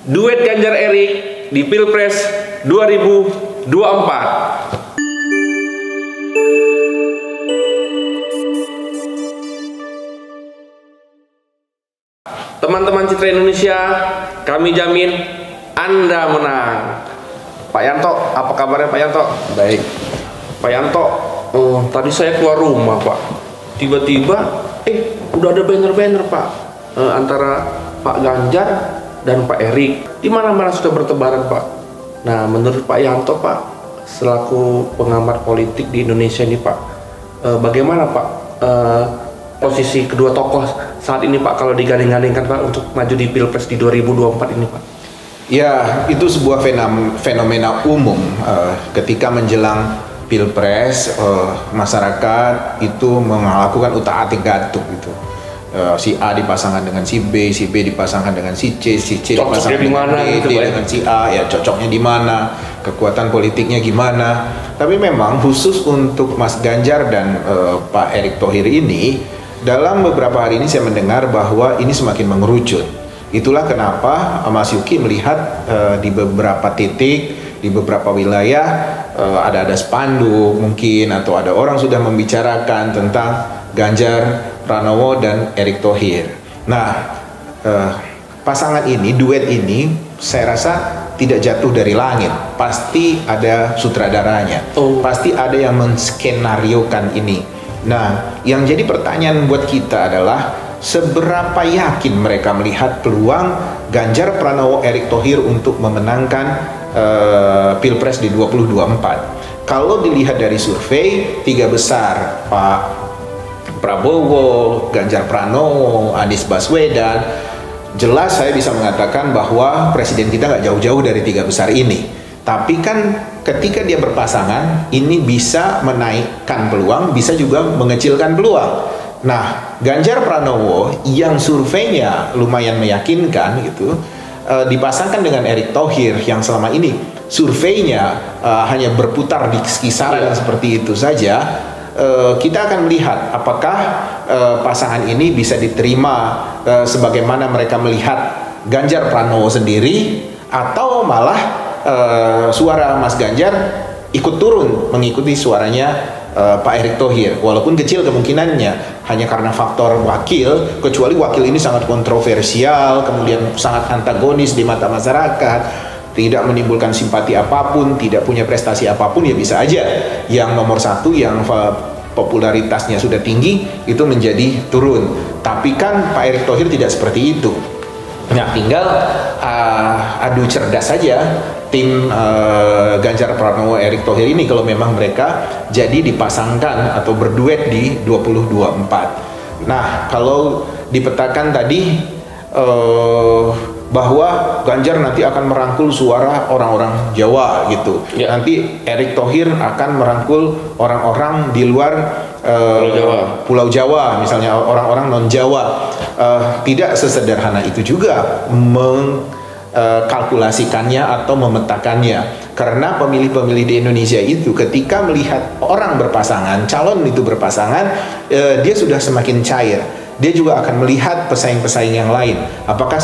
duet Ganjar Erik di Pilpres 2024. Teman-teman Citra Indonesia, kami jamin Anda menang. Pak Yanto, apa kabarnya Pak Yanto? Baik. Pak Yanto, tadi saya keluar rumah Pak. Tiba-tiba, udah ada banner-banner Pak, antara Pak Ganjar dan Pak Erik. Di mana-mana sudah bertebaran Pak. Nah, menurut Pak Yanto Pak, selaku pengamat politik di Indonesia ini Pak, bagaimana Pak posisi kedua tokoh saat ini Pak kalau diganding-gandingkan Pak untuk maju di Pilpres di 2024 ini Pak? Ya, itu sebuah fenomena umum ketika menjelang Pilpres, masyarakat itu melakukan utak-atik gatuk gitu. Si A dipasangkan dengan si B dipasangkan dengan si C dipasangkan dengan D dengan si A, ya cocoknya di mana, kekuatan politiknya gimana. Tapi memang khusus untuk Mas Ganjar dan Pak Erick Thohir ini, dalam beberapa hari ini saya mendengar bahwa ini semakin mengerucut. Itulah kenapa Mas Yuki melihat di beberapa titik, di beberapa wilayah ada spanduk mungkin, atau ada orang sudah membicarakan tentang Ganjar Pranowo dan Erick Thohir. Nah, pasangan ini, duet ini, saya rasa tidak jatuh dari langit. Pasti ada sutradaranya. Pasti ada yang menskenariokan ini. Nah, yang jadi pertanyaan buat kita adalah seberapa yakin mereka melihat peluang Ganjar Pranowo Erick Thohir untuk memenangkan Pilpres di 2024. Kalau dilihat dari survei, tiga besar, Pak Prabowo, Ganjar Pranowo, Anies Baswedan, jelas saya bisa mengatakan bahwa presiden kita nggak jauh-jauh dari tiga besar ini. Tapi kan ketika dia berpasangan, ini bisa menaikkan peluang, bisa juga mengecilkan peluang. Nah, Ganjar Pranowo yang surveinya lumayan meyakinkan gitu, dipasangkan dengan Erick Thohir yang selama ini surveinya hanya berputar di kisaran seperti itu saja. Kita akan melihat apakah pasangan ini bisa diterima sebagaimana mereka melihat Ganjar Pranowo sendiri, atau malah suara Mas Ganjar ikut turun mengikuti suaranya Pak Erick Thohir, walaupun kecil kemungkinannya hanya karena faktor wakil, kecuali wakil ini sangat kontroversial, kemudian sangat antagonis di mata masyarakat, tidak menimbulkan simpati apapun, tidak punya prestasi apapun, ya bisa aja yang nomor satu yang popularitasnya sudah tinggi itu menjadi turun. Tapi kan Pak Erick Thohir tidak seperti itu. Nah, tinggal adu cerdas saja tim Ganjar Pranowo Erick Thohir ini kalau memang mereka jadi dipasangkan atau berduet di 2024. Nah, kalau dipetakan tadi bahwa Ganjar nanti akan merangkul suara orang-orang Jawa gitu. Ya. Nanti Erick Thohir akan merangkul orang-orang di luar Pulau Jawa, misalnya orang-orang non-Jawa. Tidak sesederhana itu juga mengkalkulasikannya atau memetakannya. Karena pemilih-pemilih di Indonesia itu ketika melihat orang berpasangan, calon itu berpasangan, dia sudah semakin cair. Dia juga akan melihat pesaing-pesaing yang lain. Apakah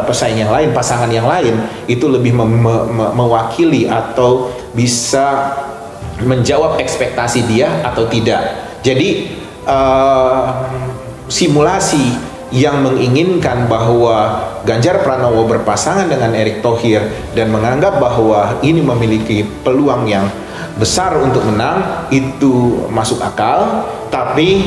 pesaing yang lain, pasangan yang lain itu lebih mewakili atau bisa menjawab ekspektasi dia atau tidak. Jadi simulasi yang menginginkan bahwa Ganjar Pranowo berpasangan dengan Erick Thohir dan menganggap bahwa ini memiliki peluang yang besar untuk menang, itu masuk akal, tapi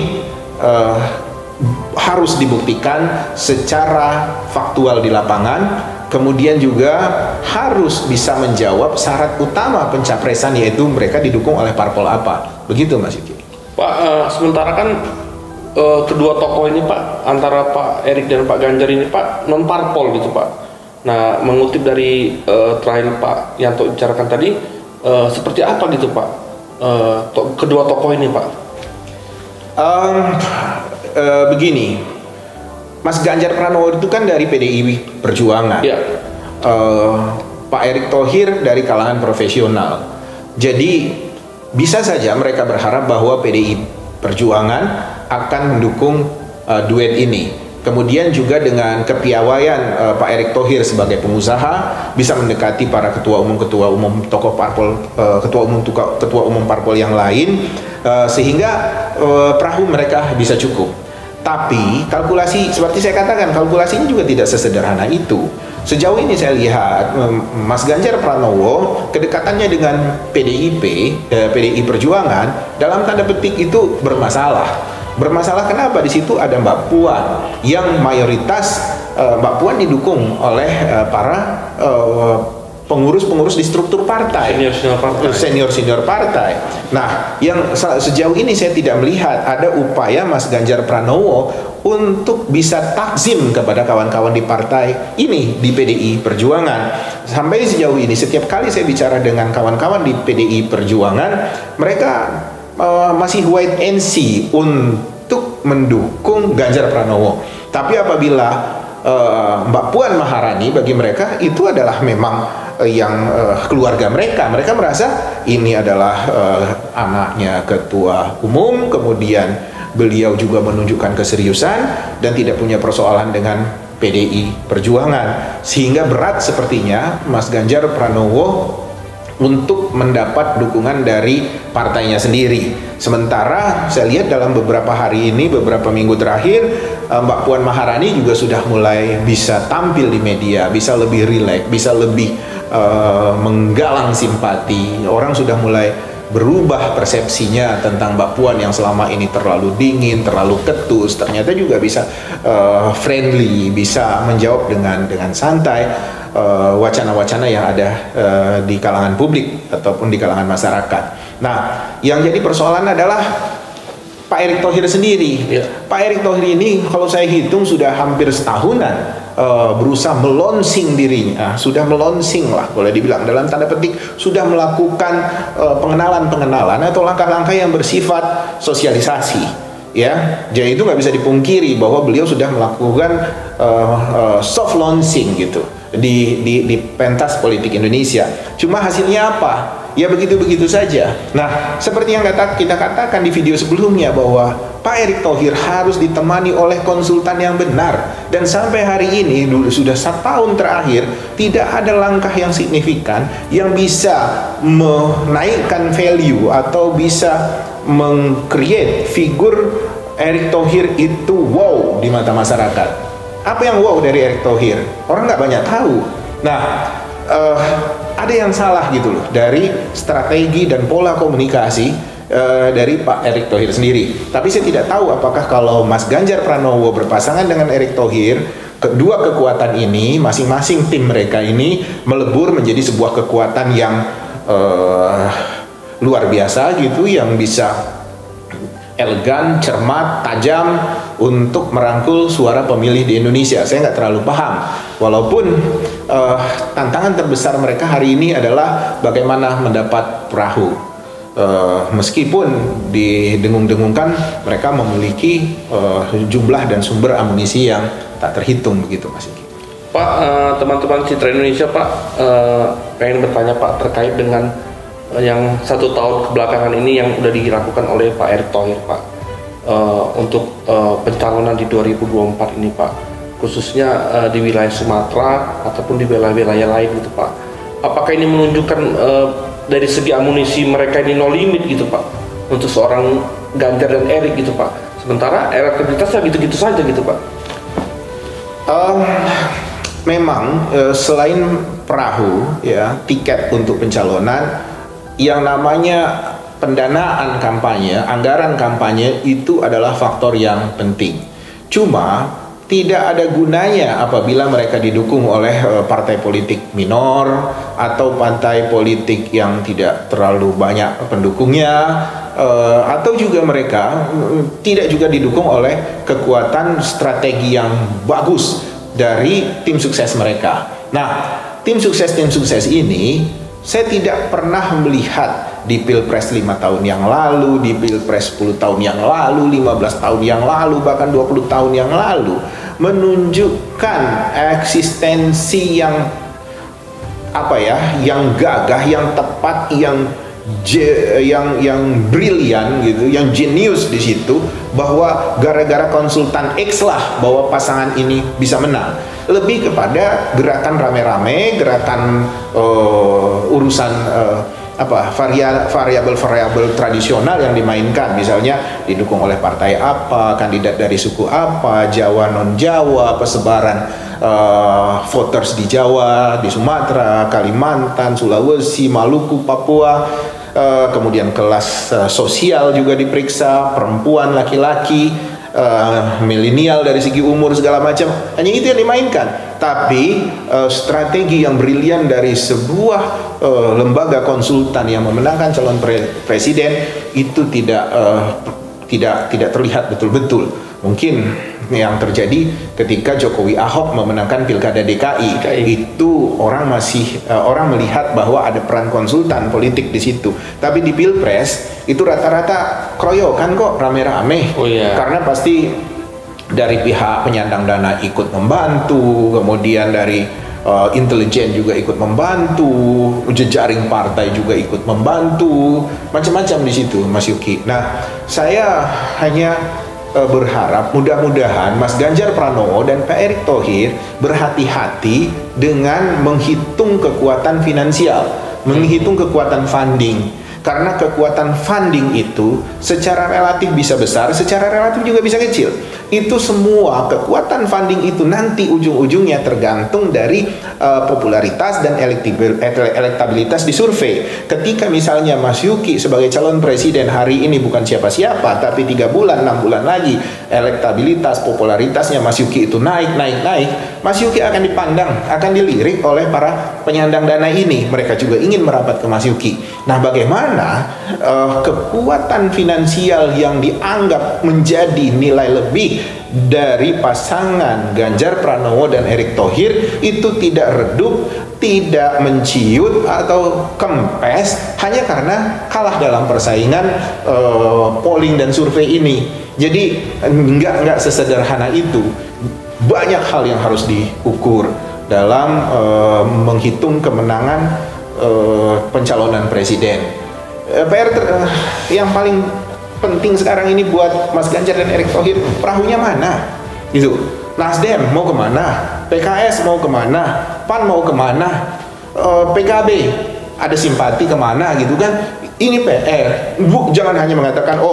harus dibuktikan secara faktual di lapangan. Kemudian juga harus bisa menjawab syarat utama pencapresan, yaitu mereka didukung oleh parpol apa. Begitu Mas Yuki. Pak, sementara kan kedua tokoh ini Pak, antara Pak Erik dan Pak Ganjar ini Pak, non parpol gitu Pak. Nah, mengutip dari terakhir Pak Yanto bicarakan tadi, seperti apa gitu Pak kedua tokoh ini Pak? Begini, Mas Ganjar Pranowo itu kan dari PDI Perjuangan, ya. Pak Erick Thohir dari kalangan profesional. Jadi bisa saja mereka berharap bahwa PDI Perjuangan akan mendukung duet ini. Kemudian juga dengan kepiawaian Pak Erick Thohir sebagai pengusaha bisa mendekati para ketua umum tokoh parpol, ketua umum parpol yang lain, sehingga perahu mereka bisa cukup. Tapi kalkulasi, seperti saya katakan, kalkulasinya juga tidak sesederhana itu. Sejauh ini saya lihat Mas Ganjar Pranowo kedekatannya dengan PDI Perjuangan dalam tanda petik itu bermasalah. Bermasalah kenapa? Di situ ada Mbak Puan yang mayoritas Mbak Puan didukung oleh para pengurus-pengurus di struktur partai, senior partai. Nah, yang sejauh ini saya tidak melihat ada upaya Mas Ganjar Pranowo untuk bisa takzim kepada kawan-kawan di partai ini, di PDI Perjuangan. Sampai sejauh ini setiap kali saya bicara dengan kawan-kawan di PDI Perjuangan, mereka masih wait and see untuk mendukung Ganjar Pranowo. Tapi apabila Mbak Puan Maharani, bagi mereka itu adalah memang yang keluarga mereka merasa ini adalah anaknya ketua umum, kemudian beliau juga menunjukkan keseriusan dan tidak punya persoalan dengan PDI Perjuangan, sehingga berat sepertinya Mas Ganjar Pranowo untuk mendapat dukungan dari partainya sendiri. Sementara saya lihat dalam beberapa hari ini, beberapa minggu terakhir, Mbak Puan Maharani juga sudah mulai bisa tampil di media, bisa lebih rileks, bisa lebih menggalang simpati. Orang sudah mulai berubah persepsinya tentang Mbak Puan yang selama ini terlalu dingin, terlalu ketus, ternyata juga bisa friendly, bisa menjawab dengan santai wacana-wacana yang ada di kalangan publik ataupun di kalangan masyarakat. Nah, yang jadi persoalan adalah Pak Erick Thohir sendiri. Pak Erick Thohir ini kalau saya hitung sudah hampir setahunan berusaha melonsing dirinya, sudah melonsing lah boleh dibilang, dalam tanda petik sudah melakukan pengenalan atau langkah-langkah yang bersifat sosialisasi, ya. Jadi itu nggak bisa dipungkiri bahwa beliau sudah melakukan soft launching gitu di pentas politik Indonesia. Cuma hasilnya apa? Ya begitu-begitu saja. Nah, seperti yang kita katakan di video sebelumnya bahwa Pak Erick Thohir harus ditemani oleh konsultan yang benar. Dan sampai hari ini, sudah 1 tahun terakhir, tidak ada langkah yang signifikan yang bisa menaikkan value atau bisa meng-create figur Erick Thohir itu wow di mata masyarakat. Apa yang wow dari Erick Thohir? Orang nggak banyak tahu. Nah, ada yang salah gitu loh dari strategi dan pola komunikasi dari Pak Erick Thohir sendiri. Tapi saya tidak tahu apakah kalau Mas Ganjar Pranowo berpasangan dengan Erick Thohir, kedua kekuatan ini, masing-masing tim mereka ini melebur menjadi sebuah kekuatan yang luar biasa gitu, yang bisa elegan, cermat, tajam untuk merangkul suara pemilih di Indonesia. Saya nggak terlalu paham. Walaupun tantangan terbesar mereka hari ini adalah bagaimana mendapat perahu. Meskipun didengung-dengungkan mereka memiliki jumlah dan sumber amunisi yang tak terhitung begitu, Mas Iki. Pak, teman-teman Citra Indonesia, Pak, pengen bertanya Pak terkait dengan yang 1 tahun kebelakangan ini yang sudah dilakukan oleh Pak Erick Thohir, Pak, untuk pencalonan di 2024 ini, Pak, khususnya di wilayah Sumatera ataupun di wilayah-wilayah lain gitu, Pak. Apakah ini menunjukkan dari segi amunisi mereka ini no limit gitu, Pak, untuk seorang Ganjar dan Erick gitu, Pak, sementara elektabilitasnya gitu-gitu saja gitu, Pak? Memang selain perahu, ya, tiket untuk pencalonan, yang namanya pendanaan kampanye, anggaran kampanye itu adalah faktor yang penting. Cuma tidak ada gunanya apabila mereka didukung oleh partai politik minor atau partai politik yang tidak terlalu banyak pendukungnya, atau juga mereka tidak juga didukung oleh kekuatan strategi yang bagus dari tim sukses mereka. Nah, tim sukses ini saya tidak pernah melihat di Pilpres 5 tahun yang lalu, di Pilpres 10 tahun yang lalu, 15 tahun yang lalu, bahkan 20 tahun yang lalu menunjukkan eksistensi yang apa ya, yang gagah, yang tepat, yang brilian gitu, yang jenius di situ, bahwa gara-gara konsultan X lah bahwa pasangan ini bisa menang. Lebih kepada gerakan rame-rame, gerakan urusan variabel tradisional yang dimainkan, misalnya didukung oleh partai apa, kandidat dari suku apa, Jawa non Jawa, persebaran voters di Jawa, di Sumatera, Kalimantan, Sulawesi, Maluku, Papua, kemudian kelas sosial juga diperiksa, perempuan, laki-laki, milenial dari segi umur segala macam, hanya itu yang dimainkan. Tapi strategi yang brilian dari sebuah lembaga konsultan yang memenangkan calon presiden itu tidak terlihat betul-betul. Mungkin yang terjadi ketika Jokowi Ahok memenangkan Pilkada DKI. Itu orang melihat bahwa ada peran konsultan politik di situ. Tapi di Pilpres itu rata-rata kroyokan kok, rame-rame. Karena pasti dari pihak penyandang dana ikut membantu, kemudian dari intelijen juga ikut membantu, jejaring partai juga ikut membantu, macam-macam di situ, Mas Yuki. Nah, saya hanya berharap mudah-mudahan Mas Ganjar Pranowo dan Pak Erick Thohir berhati-hati dengan menghitung kekuatan finansial, menghitung kekuatan funding. Karena kekuatan funding itu secara relatif bisa besar, secara relatif juga bisa kecil. Itu semua kekuatan funding itu nanti ujung-ujungnya tergantung dari popularitas dan elektabilitas di survei. Ketika misalnya Mas Yuki sebagai calon presiden hari ini bukan siapa-siapa, tapi 3 bulan, 6 bulan lagi elektabilitas, popularitasnya Mas Yuki itu naik, Mas Yuki akan dipandang, akan dilirik oleh para penyandang dana ini. Mereka juga ingin merapat ke Mas Yuki. Nah, bagaimana kekuatan finansial yang dianggap menjadi nilai lebih dari pasangan Ganjar Pranowo dan Erick Thohir itu tidak redup, tidak menciut atau kempes hanya karena kalah dalam persaingan polling dan survei ini. Jadi nggak sesederhana itu. Banyak hal yang harus diukur dalam menghitung kemenangan pencalonan presiden. PR yang paling penting sekarang ini buat Mas Ganjar dan Erick Thohir, perahunya mana? Gitu. Nasdem mau kemana? PKS mau kemana? PAN mau kemana? PKB ada simpati kemana gitu kan? Ini PR. Jangan hanya mengatakan,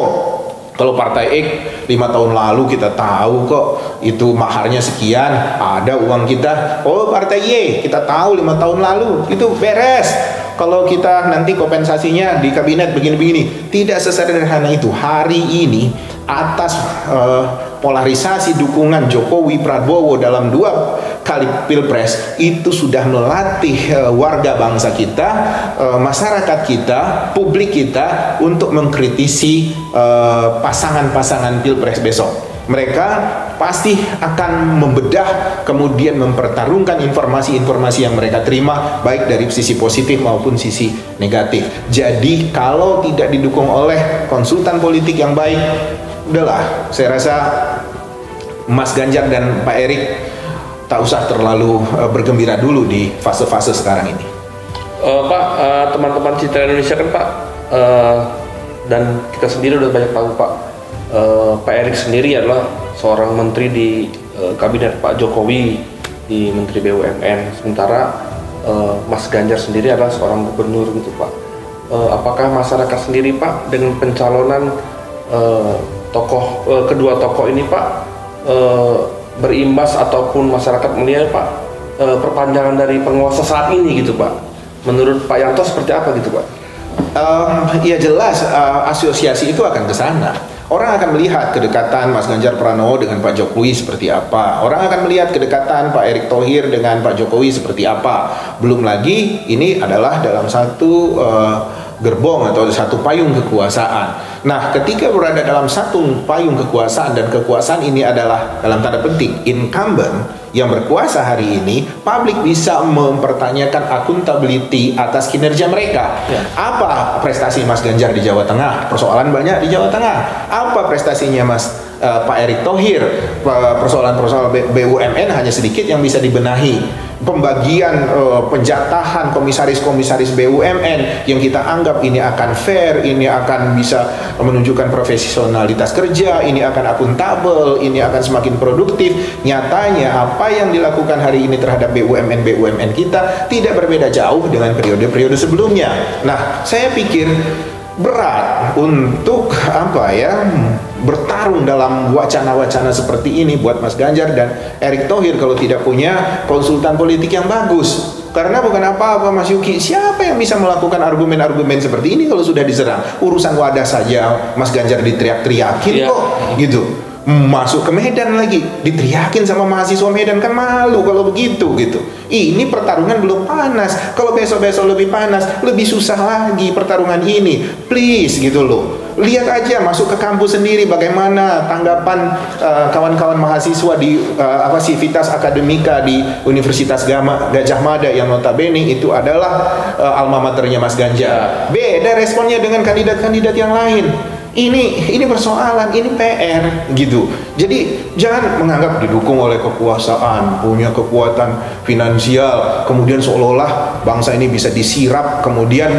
kalau partai X 5 tahun lalu kita tahu kok itu maharnya sekian, ada uang kita. Partai Y kita tahu 5 tahun lalu itu beres. Kalau kita nanti kompensasinya di kabinet begini-begini, tidak sesederhana itu. Hari ini atas polarisasi dukungan Jokowi Prabowo dalam 2 kali pilpres itu sudah melatih warga bangsa kita, masyarakat kita, publik kita untuk mengkritisi pasangan-pasangan pilpres besok. Mereka pasti akan membedah, kemudian mempertarungkan informasi-informasi yang mereka terima, baik dari sisi positif maupun sisi negatif. Jadi kalau tidak didukung oleh konsultan politik yang baik, udahlah, saya rasa Mas Ganjar dan Pak Erick tak usah terlalu bergembira dulu di fase-fase sekarang ini. Pak, teman-teman Citra Indonesia kan Pak, dan kita sendiri udah banyak tahu Pak, Pak Erick sendiri adalah seorang menteri di kabinet Pak Jokowi, di Menteri BUMN. Sementara Mas Ganjar sendiri adalah seorang gubernur gitu Pak. Apakah masyarakat sendiri Pak dengan pencalonan kedua tokoh ini Pak berimbas ataupun masyarakat melihat Pak perpanjangan dari penguasa saat ini gitu Pak? Menurut Pak Yanto seperti apa gitu Pak? Ya jelas asosiasi itu akan ke sana. Orang akan melihat kedekatan Mas Ganjar Pranowo dengan Pak Jokowi seperti apa. Orang akan melihat kedekatan Pak Erick Thohir dengan Pak Jokowi seperti apa. Belum lagi ini adalah dalam satu gerbong atau satu payung kekuasaan. Nah, ketika berada dalam satu payung kekuasaan dan kekuasaan ini adalah dalam tanda petik incumbent yang berkuasa hari ini, publik bisa mempertanyakan akuntability atas kinerja mereka. Apa prestasi Mas Ganjar di Jawa Tengah? Persoalan banyak di Jawa Tengah. Apa prestasinya Pak Erick Thohir? Persoalan-persoalan BUMN hanya sedikit yang bisa dibenahi. pembagian penjatahan komisaris-komisaris BUMN yang kita anggap ini akan fair, ini akan bisa menunjukkan profesionalitas kerja, ini akan akuntabel, ini akan semakin produktif. Nyatanya apa yang dilakukan hari ini terhadap BUMN kita tidak berbeda jauh dengan periode-periode sebelumnya. Nah, saya pikir berat untuk bertarung dalam wacana-wacana seperti ini buat Mas Ganjar dan Erick Thohir kalau tidak punya konsultan politik yang bagus. Karena bukan apa-apa Mas Yuki, siapa yang bisa melakukan argumen-argumen seperti ini kalau sudah diserang? Urusan wadah saja Mas Ganjar diteriak-teriakin kok gitu. Masuk ke Medan lagi diteriakin sama mahasiswa Medan, kan malu kalau begitu gitu. Ini pertarungan belum panas, kalau besok-besok lebih panas, lebih susah lagi pertarungan ini. Please gitu loh. Lihat aja masuk ke kampus sendiri bagaimana tanggapan kawan-kawan mahasiswa di Civitas Akademika di Universitas Gajah Mada yang notabene itu adalah alma maternya Mas Ganjar. Beda responnya dengan kandidat-kandidat yang lain. Ini persoalan, ini PR gitu. Jadi jangan menganggap didukung oleh kekuasaan, punya kekuatan finansial, kemudian seolah-olah bangsa ini bisa disirap, kemudian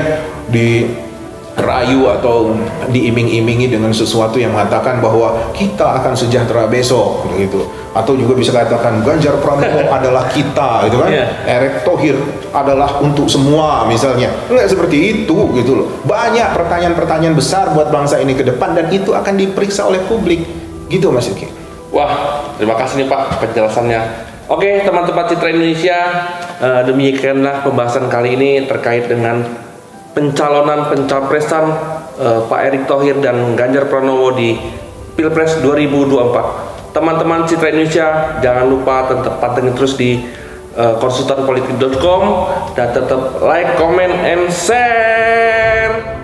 dirayu atau diiming-imingi dengan sesuatu yang mengatakan bahwa kita akan sejahtera besok gitu. Atau juga bisa katakan Ganjar Pranowo adalah kita gitu kan. Erick Thohir adalah untuk semua misalnya. Enggak seperti itu gitu loh. Banyak pertanyaan-pertanyaan besar buat bangsa ini ke depan dan itu akan diperiksa oleh publik. Gitu Mas Yuki. Wah, terima kasih nih Pak penjelasannya. Oke, teman-teman Citra Indonesia, demikianlah pembahasan kali ini terkait dengan pencalonan pencapresan Pak Erick Thohir dan Ganjar Pranowo di Pilpres 2024. Teman-teman Citra Indonesia, jangan lupa tetap pantengin terus di konsultanpolitik.com dan tetap like, comment, and share.